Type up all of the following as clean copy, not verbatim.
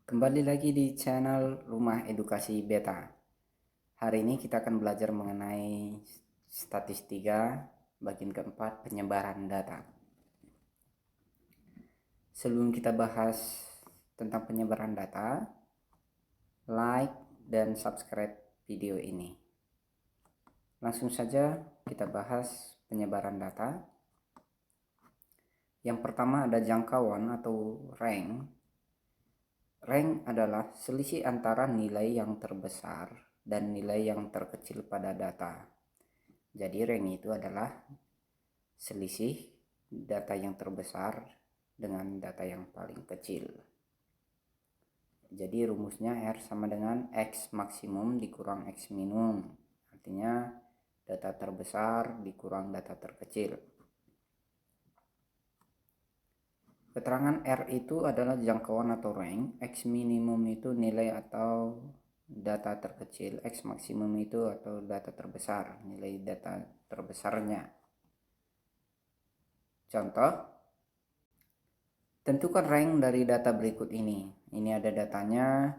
Kembali lagi di channel Rumah Edukasi Beta. Hari ini kita akan belajar mengenai statistika bagian keempat, penyebaran data. Sebelum kita bahas tentang penyebaran data, like dan subscribe video ini. Langsung saja kita bahas penyebaran data. Yang pertama ada jangkauan atau rank. Rank adalah selisih antara nilai yang terbesar dan nilai yang terkecil pada data. Jadi rank itu adalah selisih data yang terbesar dengan data yang paling kecil. Jadi rumusnya R sama dengan X maksimum dikurang X minimum. Artinya data terbesar dikurang data terkecil. Keterangan R itu adalah jangkauan atau rank, X minimum itu nilai atau data terkecil, X maksimum itu atau data terbesar, nilai data terbesarnya. Contoh, tentukan rank dari data berikut ini. Ini ada datanya,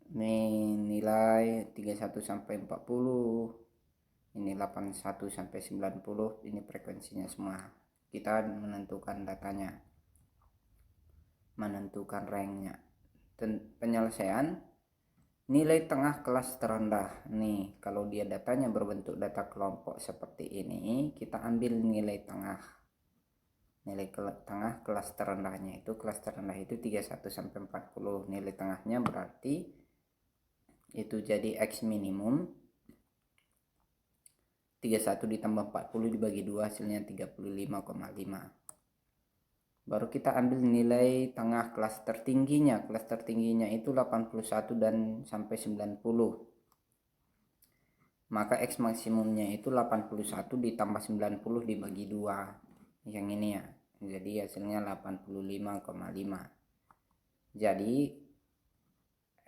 ini nilai 31 sampai 40, ini 81 sampai 90, ini frekuensinya semua. Kita menentukan datanya, menentukan ranknya. Penyelesaian nilai tengah kelas terendah. Nih, kalau dia datanya berbentuk data kelompok seperti ini, kita ambil nilai tengah. Nilai tengah kelas terendahnya itu, kelas terendah itu 31 sampai 40. Nilai tengahnya berarti itu jadi X minimum 31 ditambah 40 dibagi 2 hasilnya 35,5. Baru kita ambil nilai tengah kelas tertingginya. Kelas tertingginya itu 81 dan sampai 90. Maka X maksimumnya itu 81 ditambah 90 dibagi 2. Yang ini ya. Jadi hasilnya 85,5. Jadi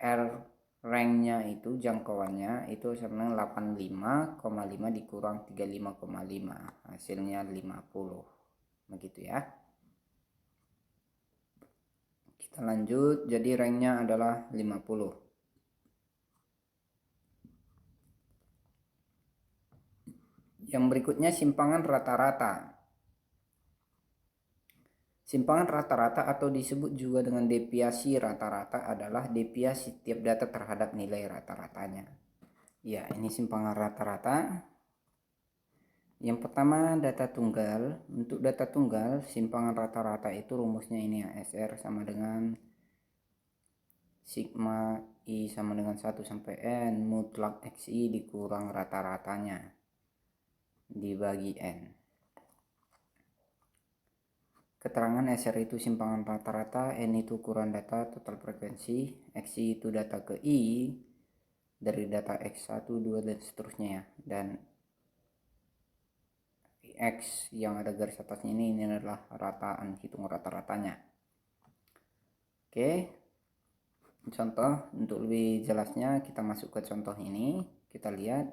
R ranknya itu jangkauannya itu sebenarnya 85,5 dikurang 35,5. Hasilnya 50. Begitu ya. Kita lanjut, jadi ranknya adalah 50. Yang berikutnya simpangan rata-rata. Simpangan rata-rata atau disebut juga dengan deviasi rata-rata adalah deviasi tiap data terhadap nilai rata-ratanya. Ya, ini simpangan rata-rata. Yang pertama data tunggal. Untuk data tunggal, simpangan rata-rata itu rumusnya ini ya, SR sama dengan sigma I sama dengan 1 sampai N mutlak XI dikurang rata-ratanya dibagi N. Keterangan SR itu simpangan rata-rata, N itu ukuran data total frekuensi, XI itu data ke I dari data X1, 2 dan seterusnya ya. Dan X yang ada garis atasnya ini adalah rataan, hitung rata-ratanya. Oke. Contoh untuk lebih jelasnya kita masuk ke contoh ini. Kita lihat,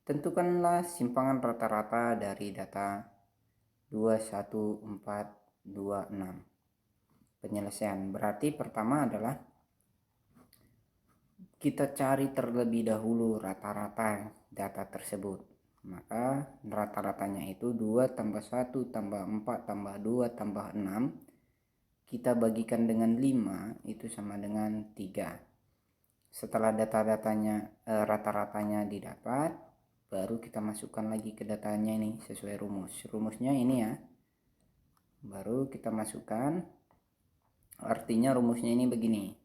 tentukanlah simpangan rata-rata dari data 21426. Penyelesaian berarti pertama adalah kita cari terlebih dahulu rata-rata data tersebut. Maka rata-ratanya itu 2 tambah 1 tambah 4 tambah 2 tambah 6. Kita bagikan dengan 5 itu sama dengan 3. Setelah data-datanya rata-ratanya didapat, baru kita masukkan lagi ke datanya ini sesuai rumus. Rumusnya ini ya. Baru kita masukkan, artinya rumusnya ini begini,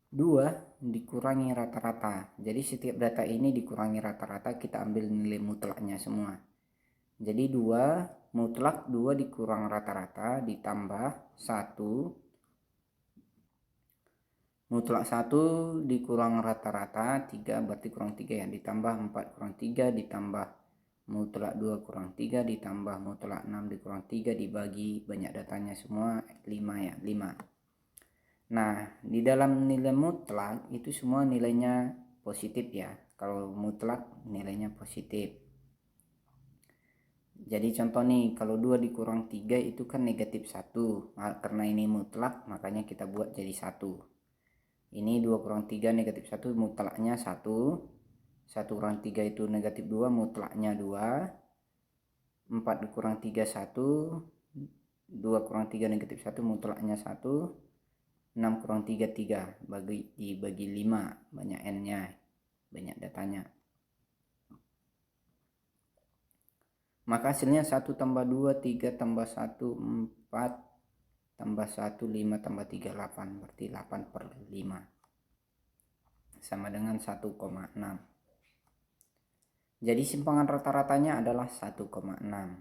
2 dikurangi rata-rata. Jadi setiap data ini dikurangi rata-rata, kita ambil nilai mutlaknya semua. Jadi 2 mutlak 2 dikurang rata-rata ditambah 1 mutlak 1 dikurang rata-rata 3, berarti kurang 3 ya, ditambah 4 kurang 3 ditambah mutlak 2 kurang 3 ditambah mutlak 6 dikurang 3 dibagi banyak datanya semua 5 ya, 5. Nah, di dalam nilai mutlak itu semua nilainya positif ya. Kalau mutlak nilainya positif. Jadi contoh nih, kalau 2 dikurang 3 itu kan negatif 1. Karena ini mutlak, makanya kita buat jadi 1. Ini 2 kurang 3 negatif 1, mutlaknya 1. 1 kurang 3 itu negatif 2, mutlaknya 2. 4 dikurang 3, 1. 2 kurang 3 negatif 1, mutlaknya 1. 6 kurang 3, 3. Dibagi 5, banyak n-nya, banyak datanya. Maka hasilnya 1 tambah 2, 3 tambah 1, 4 tambah 1, 5 tambah 3, 8. Berarti 8/5. Sama dengan 1,6. Jadi simpangan rata-ratanya adalah 1,6.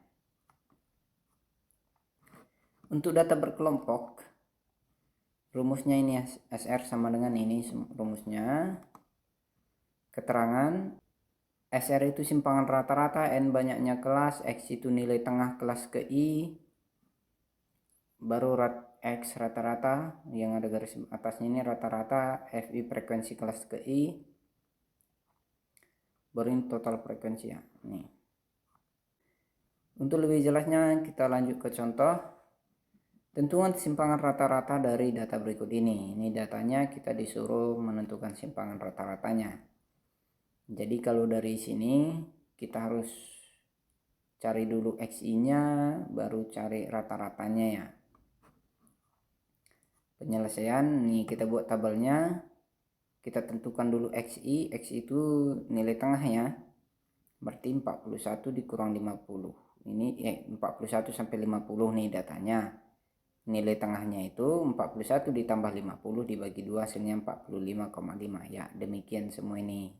Untuk data berkelompok, rumusnya ini SR sama dengan ini rumusnya. Keterangan SR itu simpangan rata-rata, N banyaknya kelas, X itu nilai tengah kelas ke I, baru X rata-rata, yang ada garis atasnya ini rata-rata, FI frekuensi kelas ke I, baru ini total frekuensi ya. Nih. Untuk lebih jelasnya kita lanjut ke contoh. Tentukan simpangan rata-rata dari data berikut ini. Ini datanya kita disuruh menentukan simpangan rata-ratanya. Jadi kalau dari sini kita harus cari dulu XI-nya, baru cari rata-ratanya ya. Penyelesaian nih, kita buat tabelnya. Kita tentukan dulu XI. XI itu nilai tengah ya. Berarti 41 dikurang 50. Ini 41 sampai 50 nih datanya. Nilai tengahnya itu 41 ditambah 50 dibagi 2, hasilnya 45,5 ya. Demikian semua ini.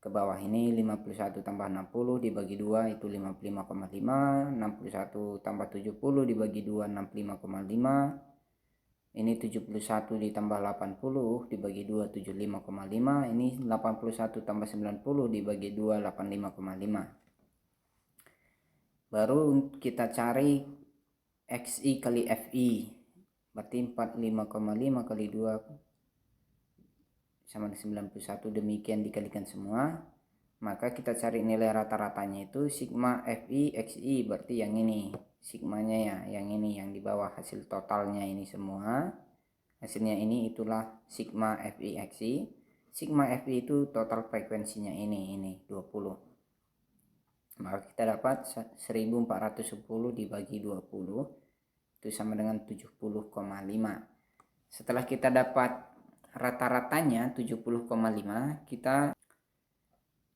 Ke bawah ini 51 tambah 60 dibagi 2 itu 55,5. 61 tambah 70 dibagi 2, 65,5. Ini 71 ditambah 80 dibagi 2, 75,5. Ini 81 tambah 90 dibagi 2, 85,5. Baru kita cari XI kali FI. Berarti 45,5 kali 2 sama dengan 91. Demikian dikalikan semua. Maka kita cari nilai rata-ratanya itu sigma FI XI. Berarti yang ini sigmanya ya, yang ini yang di bawah, hasil totalnya ini semua. Hasilnya ini itulah sigma FI XI. Sigma FI itu total frekuensinya ini 20. Maka kita dapat 1410 dibagi 20 itu sama dengan 70,5. Setelah kita dapat rata-ratanya 70,5,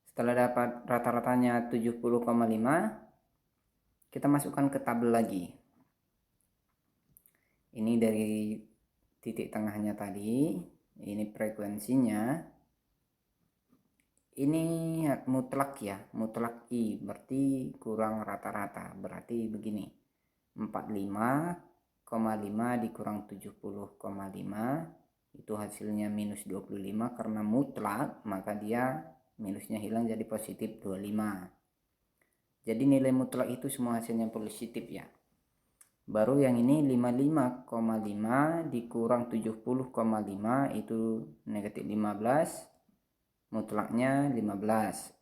setelah dapat rata-ratanya 70,5, kita masukkan ke tabel lagi. Ini dari titik tengahnya tadi, ini frekuensinya. Ini mutlak ya, mutlak I, berarti kurang rata-rata. Berarti begini, 45,5 dikurang 70,5 itu hasilnya minus 25. Karena mutlak maka dia minusnya hilang jadi positif 25. Jadi nilai mutlak itu semua hasilnya positif ya. Baru yang ini 55,5 dikurang 70,5 itu negatif 15, mutlaknya 15.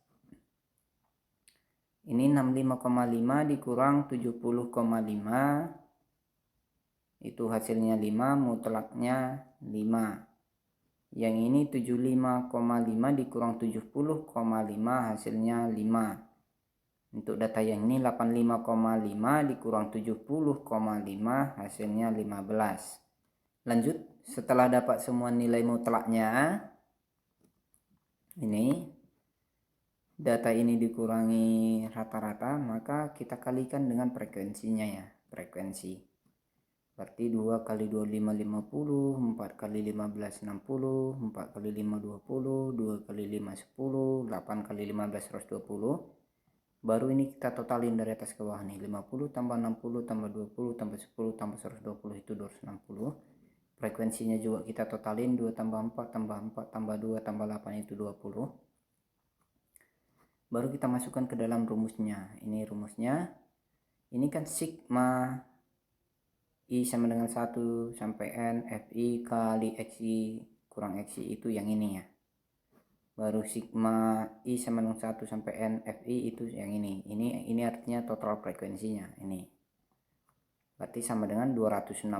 Ini 65,5 dikurang 70,5 itu hasilnya 5, mutlaknya 5. Yang ini 75,5 dikurang 70,5 hasilnya 5. Untuk data yang ini 85,5 dikurang 70,5 hasilnya 15. Lanjut, setelah dapat semua nilai mutlaknya, ini data ini dikurangi rata-rata, maka kita kalikan dengan frekuensinya ya, frekuensi. Berarti 2 kali 25 50, 4 kali 15 60, 4 kali 5 20, 2 kali 5 10, 8 kali 15 120. Baru ini kita totalin dari atas ke bawah nih, 50 tambah 60 tambah 20 tambah 10 tambah 120 itu 260. Frekuensinya juga kita totalin, 2 tambah 4 tambah 4 tambah 2 tambah 8 itu 20. Baru kita masukkan ke dalam rumusnya. Ini rumusnya. Ini kan sigma I sama dengan 1 sampai N FI kali XI kurang XI itu yang ini ya. baru sigma I sama dengan 1 sampai N FI itu yang ini artinya total frekuensinya. Ini berarti sama dengan 260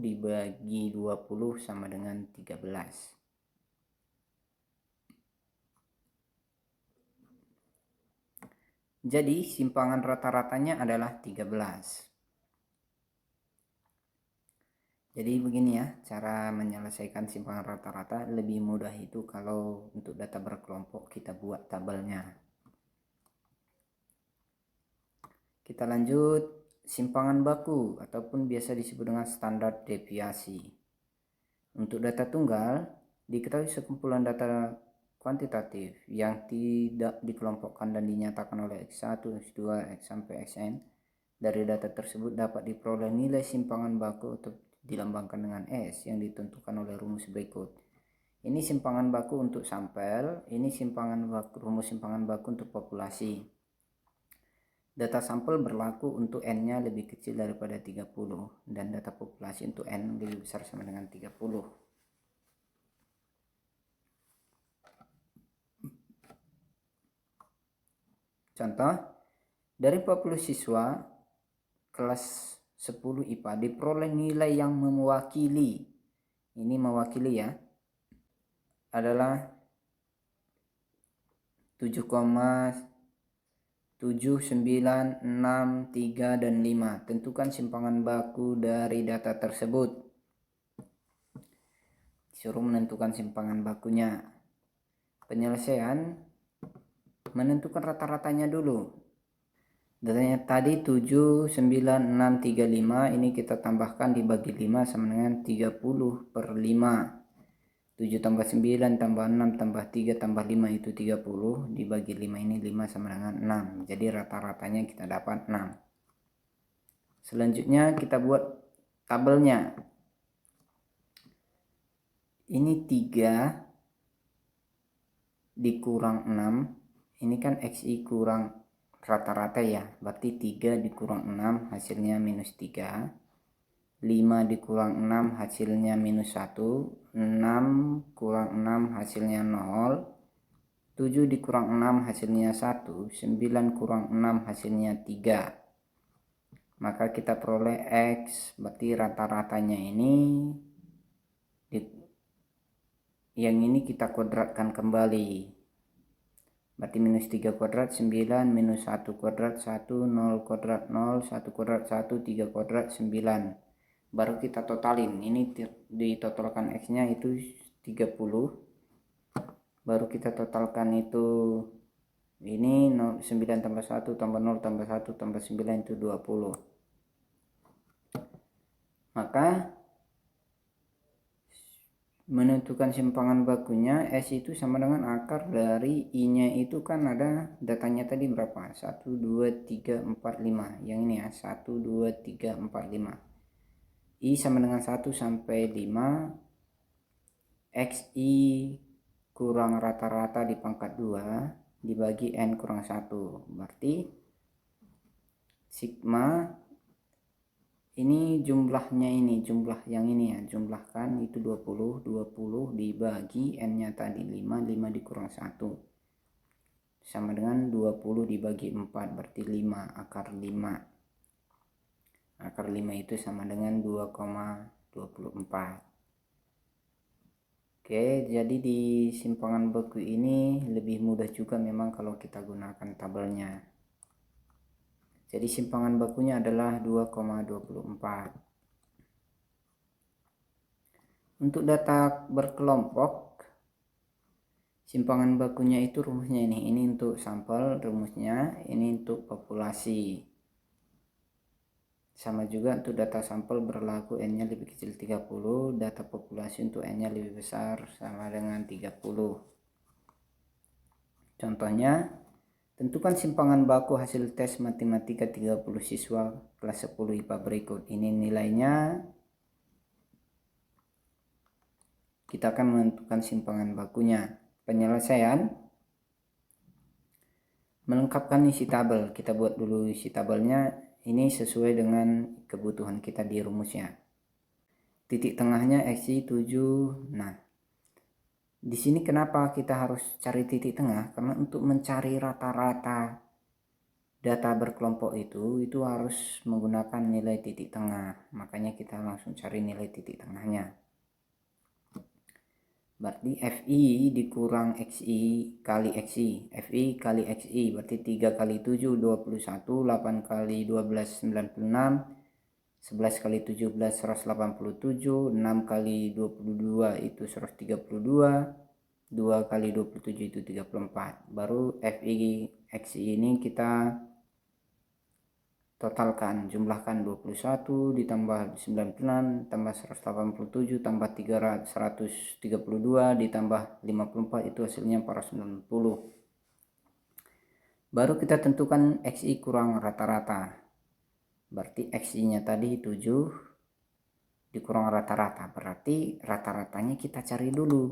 dibagi 20 sama dengan 13. Jadi simpangan rata-ratanya adalah 13. Jadi begini ya, cara menyelesaikan simpangan rata-rata. Lebih mudah itu kalau untuk data berkelompok kita buat tabelnya. Kita lanjut, simpangan baku ataupun biasa disebut dengan standar deviasi. Untuk data tunggal, diketahui sekumpulan data kuantitatif yang tidak dikelompokkan dan dinyatakan oleh X1, X2, X sampai Xn. Dari data tersebut dapat diperoleh nilai simpangan baku atau dilambangkan dengan S yang ditentukan oleh rumus berikut. Ini simpangan baku untuk sampel, ini rumus simpangan baku untuk populasi. Data sampel berlaku untuk N-nya lebih kecil daripada 30 dan data populasi untuk N lebih besar sama dengan 30. Contoh, dari 40 siswa kelas 10 IPA diperoleh nilai yang mewakili, ini mewakili ya, adalah 7,7, 9, 6, 3, dan 5. Tentukan simpangan baku dari data tersebut. Disuruh menentukan simpangan bakunya. Penyelesaian, menentukan rata-ratanya dulu. Datanya tadi 7, 9, 6, 3, 5. Ini kita tambahkan dibagi 5 sama dengan 30/5. 7 tambah 9 tambah 6 tambah 3 tambah 5 itu 30. Dibagi 5 ini 5 sama dengan 6. Jadi rata-ratanya kita dapat 6. Selanjutnya kita buat tabelnya. Ini 3 dikurang 6. Ini kan XI kurang rata-rata ya. Berarti 3 dikurang 6 hasilnya minus 3. 5 dikurang 6 hasilnya minus 1. 6 kurang 6 hasilnya 0. 7 dikurang 6 hasilnya 1. 9 kurang 6 hasilnya 3. Maka kita peroleh X, berarti rata-ratanya ini, yang ini kita kuadratkan kembali. Berarti minus 3 kuadrat 9, minus 1 kuadrat 1, 0 kuadrat 0, 1 kuadrat 1, 3 kuadrat 9. Baru kita totalin. Ini ditotalkan X-nya itu 30. Baru kita totalkan itu, ini 9 tambah 1 tambah 0 tambah 1 tambah 9 itu 20. Maka menentukan simpangan bakunya S itu sama dengan akar dari I-nya itu kan ada datanya tadi berapa? 1, 2, 3, 4, 5. Yang ini ya, 1, 2, 3, 4, 5. I sama dengan 1 sampai 5. XI kurang rata-rata di pangkat 2 dibagi N kurang 1. Berarti sigma ini jumlahnya, ini jumlah yang ini ya, jumlahkan itu 20 dibagi N-nya tadi 5 dikurang 1 sama dengan 20 dibagi 4, berarti 5 akar 5. Akar 5 itu sama dengan 2,24. Oke, jadi di simpangan baku ini lebih mudah juga memang kalau kita gunakan tabelnya. Jadi simpangan bakunya adalah 2,24. Untuk data berkelompok, simpangan bakunya itu rumusnya ini. Ini untuk sampel rumusnya, ini untuk populasi. Sama juga untuk data sampel berlaku N-nya lebih kecil 30, data populasi untuk N-nya lebih besar sama dengan 30. Contohnya, tentukan simpangan baku hasil tes matematika 30 siswa kelas 10 IPA berikut. Ini nilainya. Kita akan menentukan simpangan bakunya. Penyelesaian, melengkapkan isi tabel. Kita buat dulu isi tabelnya. Ini sesuai dengan kebutuhan kita di rumusnya. Titik tengahnya XI 7. Nah, Di sini kenapa kita harus cari titik tengah? Karena untuk mencari rata-rata data berkelompok itu harus menggunakan nilai titik tengah. Makanya kita langsung cari nilai titik tengahnya. Berarti FI dikurang XI kali XI. FI kali XI berarti 3 kali 7 21, 8 kali 12 96, 11 kali 17 187, 6 kali 22 itu 132, 2 kali 27 itu 34. Baru FI XI ini kita totalkan, jumlahkan 21 ditambah 96 tambah 187 tambah 132 ditambah 54 itu hasilnya 490. Baru kita tentukan XI kurang rata-rata. Berarti XI nya tadi 7 dikurang rata-rata, berarti rata-ratanya kita cari dulu.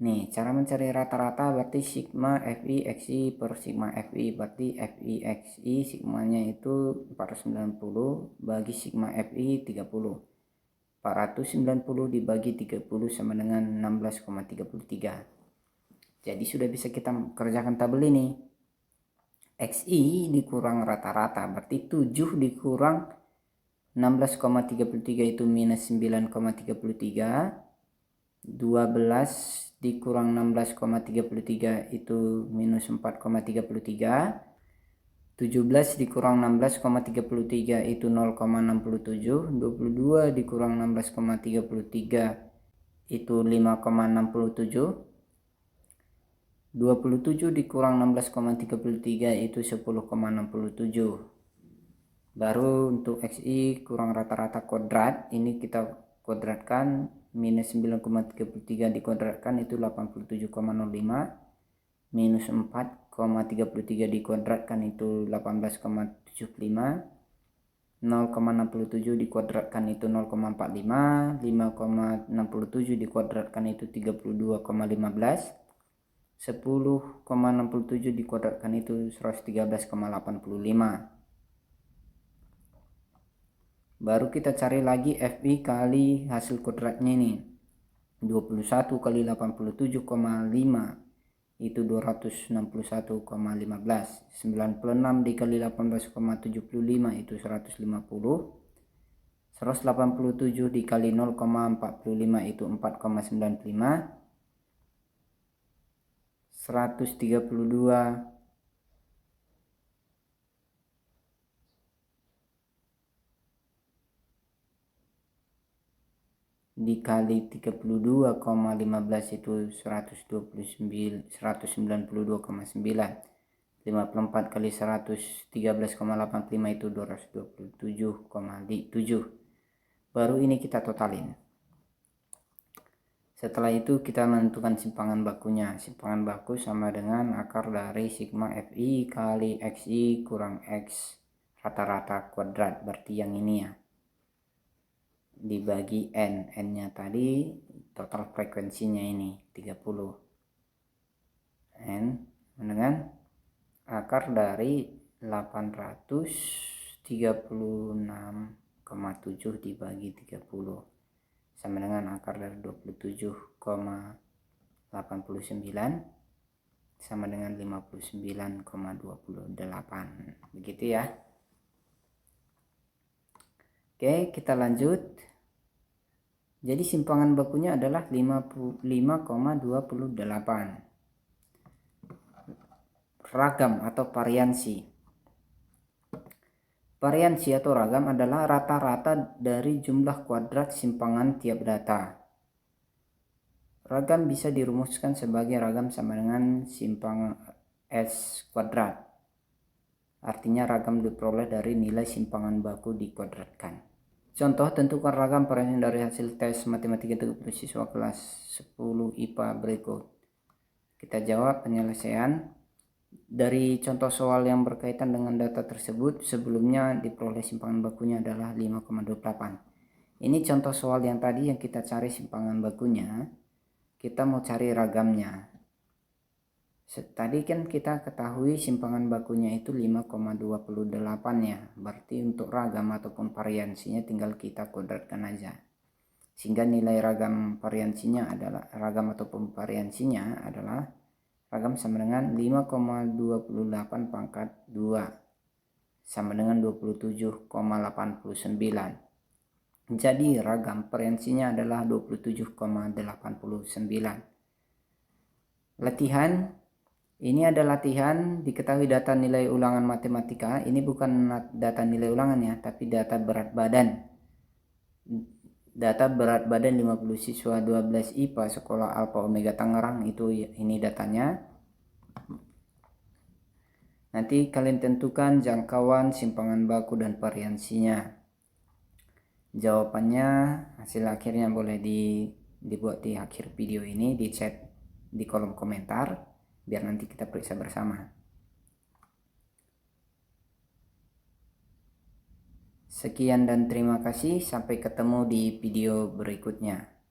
Nih, cara mencari rata-rata berarti sigma FI XI per sigma FI, berarti FI XI sigmanya itu 490 bagi sigma FI 30. 490 dibagi 30 sama dengan 16,33. Jadi sudah bisa kita kerjakan tabel ini. XI dikurang rata-rata berarti 7 dikurang 16,33 itu minus 9,33. 12 dikurang 16,33 itu minus 4,33. 17 dikurang 16,33 itu 0,67. 22 dikurang 16,33 itu 5,67. 27 dikurang 16,33 itu 10,67. Baru untuk XI kurang rata-rata kuadrat ini kita kuadratkan, minus 9,33 dikuadratkan itu 87,05, minus 4,33 dikuadratkan itu 18,75, 0,67 dikuadratkan itu 0,45, 5,67 dikuadratkan itu 32,15, 10,67 dikuadratkan itu 113,85. Baru kita cari lagi FI kali hasil kuadratnya ini. 21 kali 87,5 itu 261,15. 96 dikali 18,75 itu 150. 187 dikali 0,45 itu 4,95. 132 dikali 32,15 itu 129 192,9. 54 kali 113,85 itu 227,7. Baru ini kita totalin. Setelah itu kita menentukan simpangan bakunya. Simpangan baku sama dengan akar dari sigma FI kali XI kurang X rata-rata kuadrat, berarti yang ini ya, dibagi N. N nya tadi total frekuensinya ini 30. N dengan akar dari 836,7 dibagi 30 sama dengan akar dari 27,89 sama dengan 59,28. Begitu ya. Oke, kita lanjut. Jadi simpangan bakunya adalah 55,28. Ragam atau variansi. Variansi atau ragam adalah rata-rata dari jumlah kuadrat simpangan tiap data. Ragam bisa dirumuskan sebagai ragam sama dengan simpangan S kuadrat. Artinya ragam diperoleh dari nilai simpangan baku dikuadratkan. Contoh, tentukan ragam variansi dari hasil tes matematika untuk siswa kelas 10 IPA berikut. Kita jawab penyelesaian. Dari contoh soal yang berkaitan dengan data tersebut, sebelumnya diperoleh simpangan bakunya adalah 5,28. Ini contoh soal yang tadi yang kita cari simpangan bakunya, kita mau cari ragamnya. Tadi kan kita ketahui simpangan bakunya itu 5,28 ya, berarti untuk ragam ataupun variansinya tinggal kita kuadratkan aja. sehingga nilai ragam variansinya adalah ragam ataupun variansinya adalah ragam sama dengan 5,28 pangkat 2 sama dengan 27,89. Jadi ragam variansinya adalah 27,89. Latihan ini ada latihan diketahui data nilai ulangan matematika. Ini bukan data nilai ulangan ya, tapi data berat badan. Data berat badan 50 siswa 12 IPA Sekolah Alpha Omega Tangerang, ini datanya. Nanti kalian tentukan jangkauan, simpangan baku, dan variansinya. Jawabannya hasil akhirnya boleh dibuat di akhir video ini, di chat di kolom komentar biar nanti kita periksa bersama. Sekian dan terima kasih, sampai ketemu di video berikutnya.